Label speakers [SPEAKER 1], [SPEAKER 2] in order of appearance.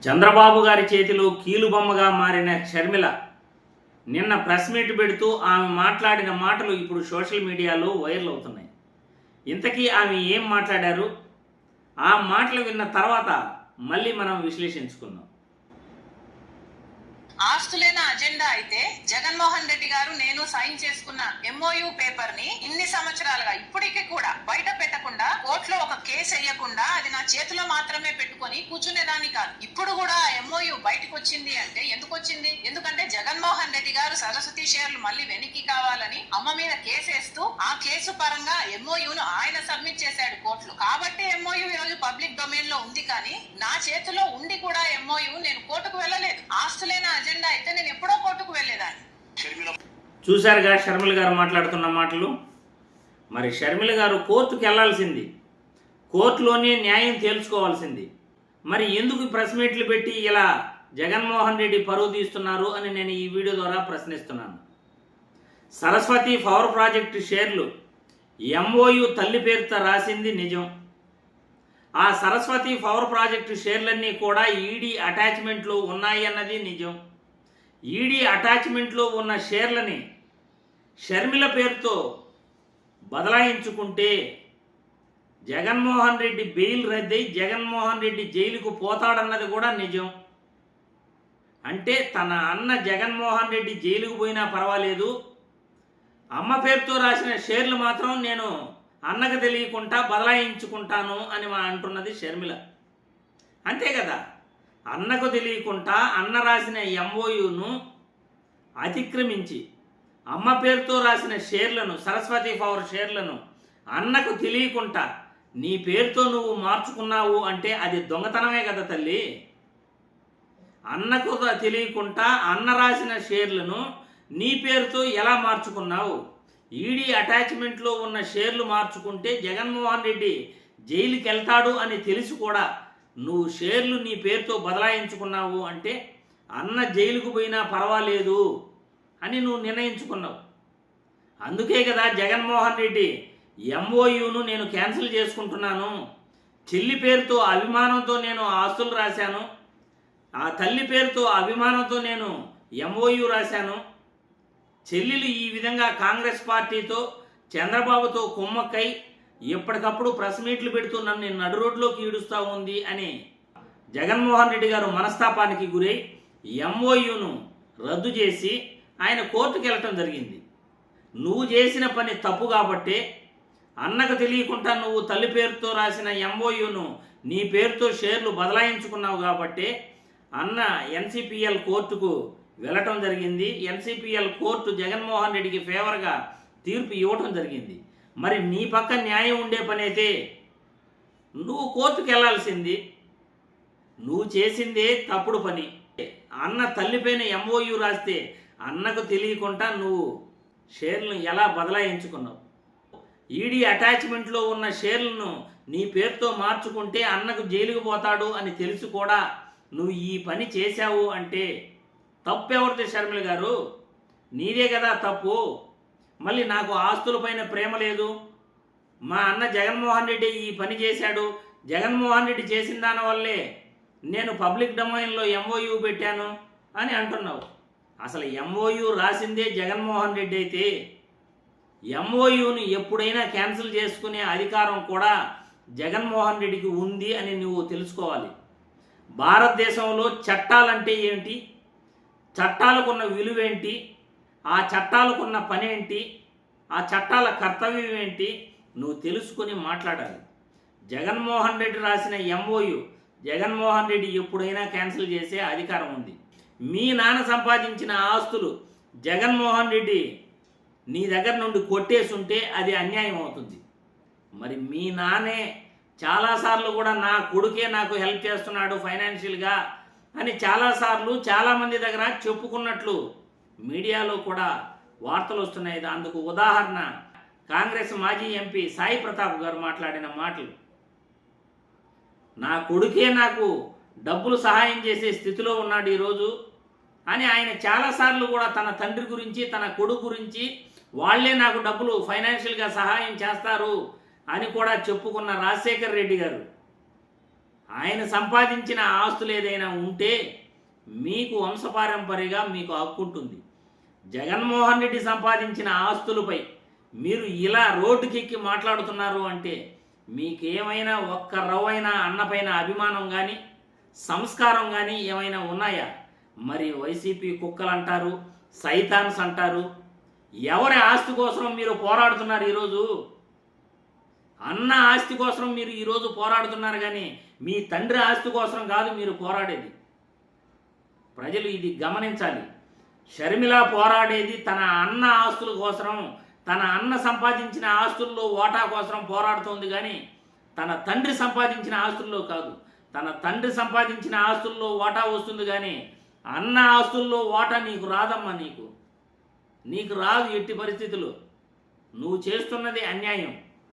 [SPEAKER 1] చంద్రబాబు గారి చేతిలో కీలుబొమ్మగా మారిన షర్మిల నిన్న ప్రెస్ మీట్ పెడుతూ ఆమె మాట్లాడిన మాటలు ఇప్పుడు సోషల్ మీడియాలో వైరల్ అవుతున్నాయి. ఇంతకీ ఆమె ఏం మాట్లాడారు? ఆ మాటలు విన్న తర్వాత మళ్ళీ మనం విశ్లేషించుకుందాం.
[SPEAKER 2] ఆస్తులేన అజెండా అయితే జగన్మోహన్ రెడ్డి గారు నేను సైన్ చేసుకున్న ఎంఓయూ పేపర్ ని ఇన్ని సంవత్సరాలుగా ఇప్పటికీ కూడా బయట పెట్టకుండా కోర్టులో ఒక కేసు వేయకుండా అది నా చేతిలో మాత్రమే పెట్టుకొని కూర్చునేదాన్ని కాదు. ఇప్పుడు కూడా ఎంఓయూ బయటకు వచ్చింది అంటే ఎందుకు వచ్చింది? ఎందుకంటే జగన్మోహన్ రెడ్డి గారు సరస్వతి షేర్లు మళ్ళీ వెనక్కి కావాలని అమ్మ మీద కేసు వేస్తూ ఆ కేసు పరంగా ఎంఓయూను ఆయన సబ్మిట్ చేశాడు కోర్టులో. కాబట్టి ఎంఓయూ ఈ రోజు పబ్లిక్ డొమైన్ లో ఉంది. కానీ నా చేతిలో ఉండి కూడా ఎంఓయూ నేను కోర్టుకు వెళ్ళలేదు. ఆస్తులేన అజెండా అయితే నేను ఎప్పుడో కోర్టుకు వెళ్ళేదాన్ని.
[SPEAKER 1] చూశారుగా షర్మిల గారు మాట్లాడుతున్న మాటలు. మరి షర్మిల గారు కోర్టుకు వెళ్లాల్సింది, కోర్టులోనే న్యాయం తేల్చుకోవాల్సింది. మరి ఎందుకు ప్రెస్ మీట్లు పెట్టి ఇలా జగన్మోహన్ రెడ్డి పరువు తీస్తున్నారు అని నేను ఈ వీడియో ద్వారా ప్రశ్నిస్తున్నాను. సరస్వతి పవర్ ప్రాజెక్టు షేర్లు ఎంఓయూ తల్లి పేరుతో రాసింది నిజం. ఆ సరస్వతి పవర్ ప్రాజెక్టు షేర్లన్నీ కూడా ఈడీ అటాచ్మెంట్లో ఉన్నాయి అన్నది నిజం. ఈడీ అటాచ్మెంట్లో ఉన్న షేర్లని షర్మిల పేరుతో బదలాయించుకుంటే జగన్మోహన్ రెడ్డి బెయిల్ రద్దయి జగన్మోహన్ రెడ్డి జైలుకు పోతాడన్నది కూడా నిజం. అంటే తన అన్న జగన్మోహన్ రెడ్డి జైలుకు పోయినా పర్వాలేదు, అమ్మ పేరుతో రాసిన షేర్లు మాత్రం నేను అన్నకు తెలియకుండా బదలాయించుకుంటాను అని అంటున్నది షర్మిల. అంతే కదా, అన్నకు తెలియకుండా అన్న రాసిన ఎంఓయూను అతిక్రమించి అమ్మ పేరుతో రాసిన షేర్లను, సరస్వతి పవర్ షేర్లను అన్నకు తెలియకుండా నీ పేరుతో నువ్వు మార్చుకున్నావు అంటే అది దొంగతనమే కదా తల్లి. అన్నకు తెలియకుండా అన్న రాసిన షేర్లను నీ పేరుతో ఎలా మార్చుకున్నావు? ఈడీ అటాచ్మెంట్లో ఉన్న షేర్లు మార్చుకుంటే జగన్మోహన్ రెడ్డి జైలుకి వెళ్తాడు అని తెలిసి కూడా నువ్వు షేర్లు నీ పేరుతో బదలాయించుకున్నావు అంటే అన్న జైలుకు పోయినా పర్వాలేదు అని నువ్వు నిర్ణయించుకున్నావు. అందుకే కదా జగన్మోహన్ రెడ్డి ఎంఓయూను నేను క్యాన్సిల్ చేసుకుంటున్నాను, చెల్లి పేరుతో అభిమానంతో నేను ఆస్తులు రాశాను, ఆ తల్లి పేరుతో అభిమానంతో నేను ఎంఓయూ రాశాను, చెల్లెలు ఈ విధంగా కాంగ్రెస్ పార్టీతో చంద్రబాబుతో కుమ్మక్కై ఎప్పటికప్పుడు ప్రెస్ మీట్లు పెడుతూ నన్ను నడు రోడ్లోకి ఈడుస్తూ ఉంది అని జగన్మోహన్ రెడ్డి గారు మనస్తాపానికి గురై ఎంఓయూను రద్దు చేసి ఆయన కోర్టుకు వెళ్ళటం జరిగింది. నువ్వు చేసిన పని తప్పు కాబట్టే అన్నకు తెలియకుండా నువ్వు తల్లి పేరుతో రాసిన ఎంఓయూను నీ పేరుతో షేర్లు బదలాయించుకున్నావు కాబట్టే అన్న ఎన్సిపిఎల్ కోర్టుకు వెళ్ళటం జరిగింది. ఎన్సిపిఎల్ కోర్టు జగన్మోహన్ రెడ్డికి ఫేవర్గా తీర్పు ఇవ్వటం జరిగింది. మరి నీ పక్క న్యాయం ఉండే పని అయితే నువ్వు కోర్టుకు వెళ్ళాల్సింది. నువ్వు చేసిందే తప్పుడు పని. అన్న తల్లిపైన ఎంఓయూ రాస్తే అన్నకు తెలియకుండా నువ్వు షేర్లను ఎలా బదలాయించుకున్నావు? ఈడీ అటాచ్మెంట్లో ఉన్న షేర్లను నీ పేరుతో మార్చుకుంటే అన్నకు జైలుకు పోతాడు అని తెలిసి కూడా నువ్వు ఈ పని చేశావు అంటే తప్పెవరిది షర్మిల గారు? నీదే కదా తప్పు. మళ్ళీ నాకు ఆస్తులపైన ప్రేమ లేదు, మా అన్న జగన్మోహన్ రెడ్డి ఈ పని చేశాడు, జగన్మోహన్ రెడ్డి చేసిన దానివల్లే నేను పబ్లిక్ డొమైన్లో ఎంఓయూ పెట్టాను అని అంటున్నావు. అసలు ఎంఓయూ రాసిందే జగన్మోహన్ రెడ్డి అయితే ఎంఓయూని ఎప్పుడైనా క్యాన్సిల్ చేసుకునే అధికారం కూడా జగన్మోహన్ రెడ్డికి ఉంది అని నువ్వు తెలుసుకోవాలి. భారతదేశంలో చట్టాలంటే ఏంటి, చట్టాలకున్న విలువేంటి, ఆ చట్టాలకున్న పని ఏంటి, ఆ చట్టాల కర్తవ్యం ఏంటి నువ్వు తెలుసుకొని మాట్లాడాలి. జగన్మోహన్ రెడ్డి రాసిన ఎంఓయూ జగన్మోహన్ రెడ్డి ఎప్పుడైనా క్యాన్సిల్ చేసే అధికారం ఉంది. మీ నాన్న సంపాదించిన ఆస్తులు జగన్మోహన్ రెడ్డి నీ దగ్గర నుండి కొట్టేసుంటే అది అన్యాయం అవుతుంది. మరి మీ నాన్నే చాలాసార్లు కూడా నా కొడుకే నాకు హెల్ప్ చేస్తున్నాడు ఫైనాన్షియల్గా అని చాలాసార్లు చాలామంది దగ్గర చెప్పుకున్నట్లు మీడియాలో కూడా వార్తలు వస్తున్నాయి. అందుకు ఉదాహరణ కాంగ్రెస్ మాజీ ఎంపీ సాయి ప్రతాప్ గారు మాట్లాడిన మాటలు. నా కొడుకే నాకు డబ్బులు సహాయం చేసే స్థితిలో ఉన్నాడు ఈరోజు అని ఆయన చాలాసార్లు కూడా తన తండ్రి గురించి తన కొడుకు గురించి వాళ్లే నాకు డబ్బులు ఫైనాన్షియల్గా సహాయం చేస్తారు అని కూడా చెప్పుకున్న రాజశేఖర్ రెడ్డి గారు ఆయన సంపాదించిన ఆస్తులు ఏదైనా ఉంటే మీకు వంశపారంపర్యంగా మీకు హక్కు ఉంటుంది. జగన్మోహన్ రెడ్డి సంపాదించిన ఆస్తులపై మీరు ఇలా రోడ్డుకెక్కి మాట్లాడుతున్నారు అంటే మీకేమైనా ఒక్క రవ్వైనా అన్నపైన అభిమానం కానీ సంస్కారం కానీ ఏమైనా ఉన్నాయా? మరి వైసీపీ కుక్కలు అంటారు, సైతాన్స్ అంటారు. ఎవరి ఆస్తి కోసం మీరు పోరాడుతున్నారు ఈరోజు? అన్న ఆస్తి కోసం మీరు ఈరోజు పోరాడుతున్నారు కానీ మీ తండ్రి ఆస్తి కోసం కాదు మీరు పోరాడేది. ప్రజలు ఇది గమనించాలి. షర్మిల పోరాడేది తన అన్న ఆస్తుల కోసం, తన అన్న సంపాదించిన ఆస్తుల్లో వాటా కోసం పోరాడుతోంది కానీ తన తండ్రి సంపాదించిన ఆస్తుల్లో కాదు. తన తండ్రి సంపాదించిన ఆస్తుల్లో వాటా వస్తుంది కానీ అన్న ఆస్తుల్లో వాటా నీకు రాదమ్మా. నీకు రాదు ఎట్టి పరిస్థితుల్లో. నువ్వు చేస్తున్నది అన్యాయం.